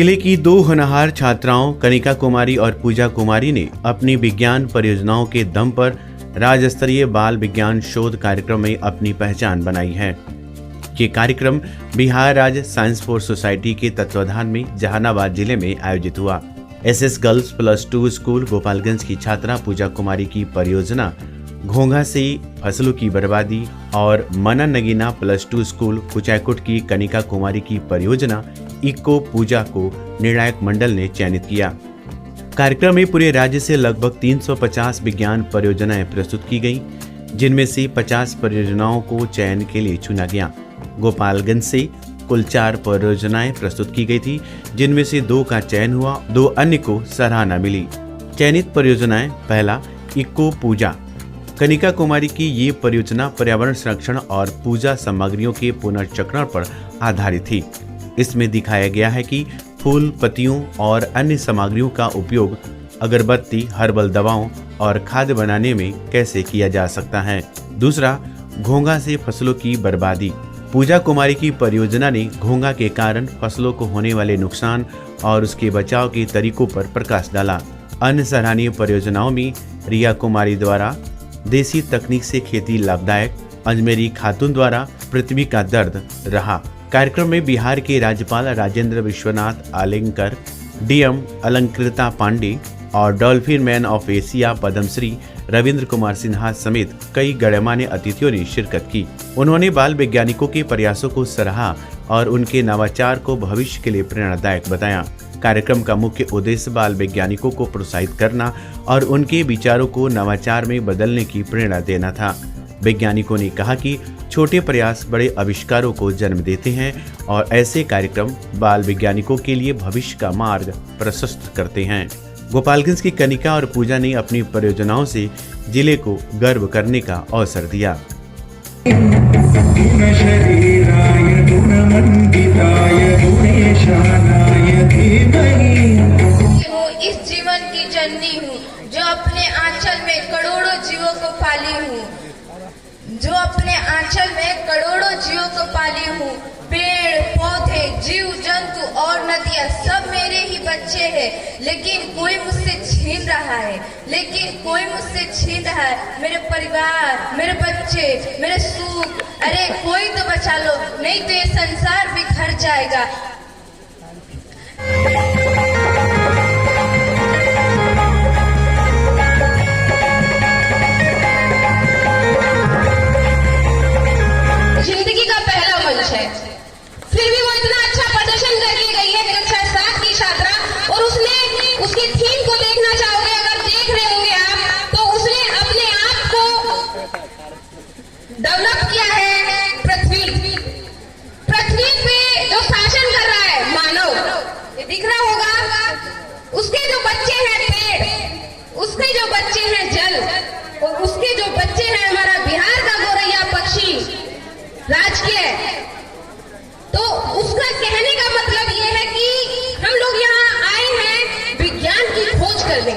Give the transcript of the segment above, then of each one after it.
जिले की दो होनहार छात्राओं कनिका कुमारी और पूजा कुमारी ने अपनी विज्ञान परियोजनाओं के दम पर राज्य स्तरीय बाल विज्ञान शोध कार्यक्रम में अपनी पहचान बनाई है। ये कार्यक्रम बिहार राज्य साइंस फॉर सोसाइटी के तत्वाधान में जहानाबाद जिले में आयोजित हुआ। एसएस गर्ल्स +2 स्कूल गोपालगंज की छात्रा पूजा कुमारी की परियोजना घोंघा से फसलों की बर्बादी और मना नगीना +2 स्कूल कुचायकोट की कनिका कुमारी की परियोजना इको पूजा को निर्णायक मंडल ने चयनित किया। कार्यक्रम में पूरे राज्य से लगभग 350 विज्ञान परियोजनाएं प्रस्तुत की गईं, जिनमें से 50 परियोजनाओं को चयन के लिए चुना गया। गोपालगंज से कुल 4 परियोजनाएं प्रस्तुत की गई थी, जिनमें से 2 का चयन हुआ, 2 अन्य को सराहना मिली। चयनित परियोजनाएं, पहला इको पूजा। कनिका कुमारी की ये परियोजना पर्यावरण संरक्षण और पूजा सामग्रियों के पुनर्चक्रण पर आधारित थी। इसमें दिखाया गया है कि फूल, पत्तियों और अन्य सामग्रियों का उपयोग अगरबत्ती, हर्बल दवाओं और खाद्य बनाने में कैसे किया जा सकता है। दूसरा, घोंघा से फसलों की बर्बादी। पूजा कुमारी की परियोजना ने घोंघा के कारण फसलों को होने वाले नुकसान और उसके बचाव के तरीकों पर प्रकाश डाला। अन्य सराहनीय परियोजनाओं में रिया कुमारी द्वारा देसी तकनीक से खेती लाभदायक, अजमेरी खातून द्वारा पृथ्वी का दर्द रहा। कार्यक्रम में बिहार के राज्यपाल राजेंद्र विश्वनाथ आलेंकर, डीएम अलंकृता पांडे और dolphin man of Asia Padmashri Ravindra Kumar Sinha समेत कई गणमान्य अतिथियों ने शिरकत की। उन्होंने बाल वैज्ञानिकों के प्रयासों को सराहा और उनके नवाचार को भविष्य के लिए प्रेरणादायक बताया। कार्यक्रम का मुख्य उद्देश्य बाल वैज्ञानिकों को प्रोत्साहित करना और उनके विचारों को नवाचार में बदलने की प्रेरणा देना था। वैज्ञानिकों ने कहा कि छोटे प्रयास बड़े आविष्कारों को जन्म देते हैं और ऐसे कार्यक्रम बाल वैज्ञानिकों के लिए भविष्य का मार्ग प्रशस्त करते हैं। गोपालगंज की कनिका और पूजा ने अपनी परियोजनाओं से जिले को गर्व करने का अवसर दिया। इस जीवन की जननी हूँ जो अपने आंचल में करोड़ों जीवों को पाली हूँ, जो अपने आंचल में करोड़ों जीवों को पाली हूँ। पेड़ पौधे, जीव जंतु और नदियाँ सब मेरे ही बच्चे हैं, लेकिन कोई मुझसे छीन रहा है, मेरे परिवार, मेरे बच्चे, मेरे सुख। अरे कोई तो बचा लो, नहीं तो ये संसार बिखर जाएगा। जिंदगी का पहला मंच है, फिर भी वो इतना अच्छा प्रदर्शन करके गई है कक्षा 7 की छात्रा, और उसने उसकी थीम को देखना चाहोगे, अगर देख रहे होंगे आप, तो उसने अपने आप को डेवलप किया है पृथ्वी पे जो शासन कर रहा है मानव, ये दिख रहा होगा। उसके जो बच्चे हैं पेड़, उसके जो बच्चे हैं जल, और उसके जो बच्चे हैं हमारा बिहार का गौरैया पक्षी राजकीय। तो उसका कहने का मतलब ये है कि हम लोग यहाँ आए हैं विज्ञान की खोज करने,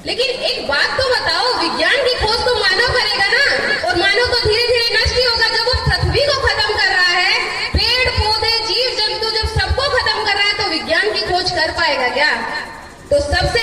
लेकिन एक बात तो बताओ, विज्ञान की खोज तो मानव करेगा ना, और मानव तो धीरे धीरे नष्ट ही होगा। जब वो पृथ्वी को खत्म कर रहा है, पेड़ पौधे जीव जंतु जब सबको खत्म कर रहा है, तो विज्ञान की खोज कर पाएगा क्या? तो सबसे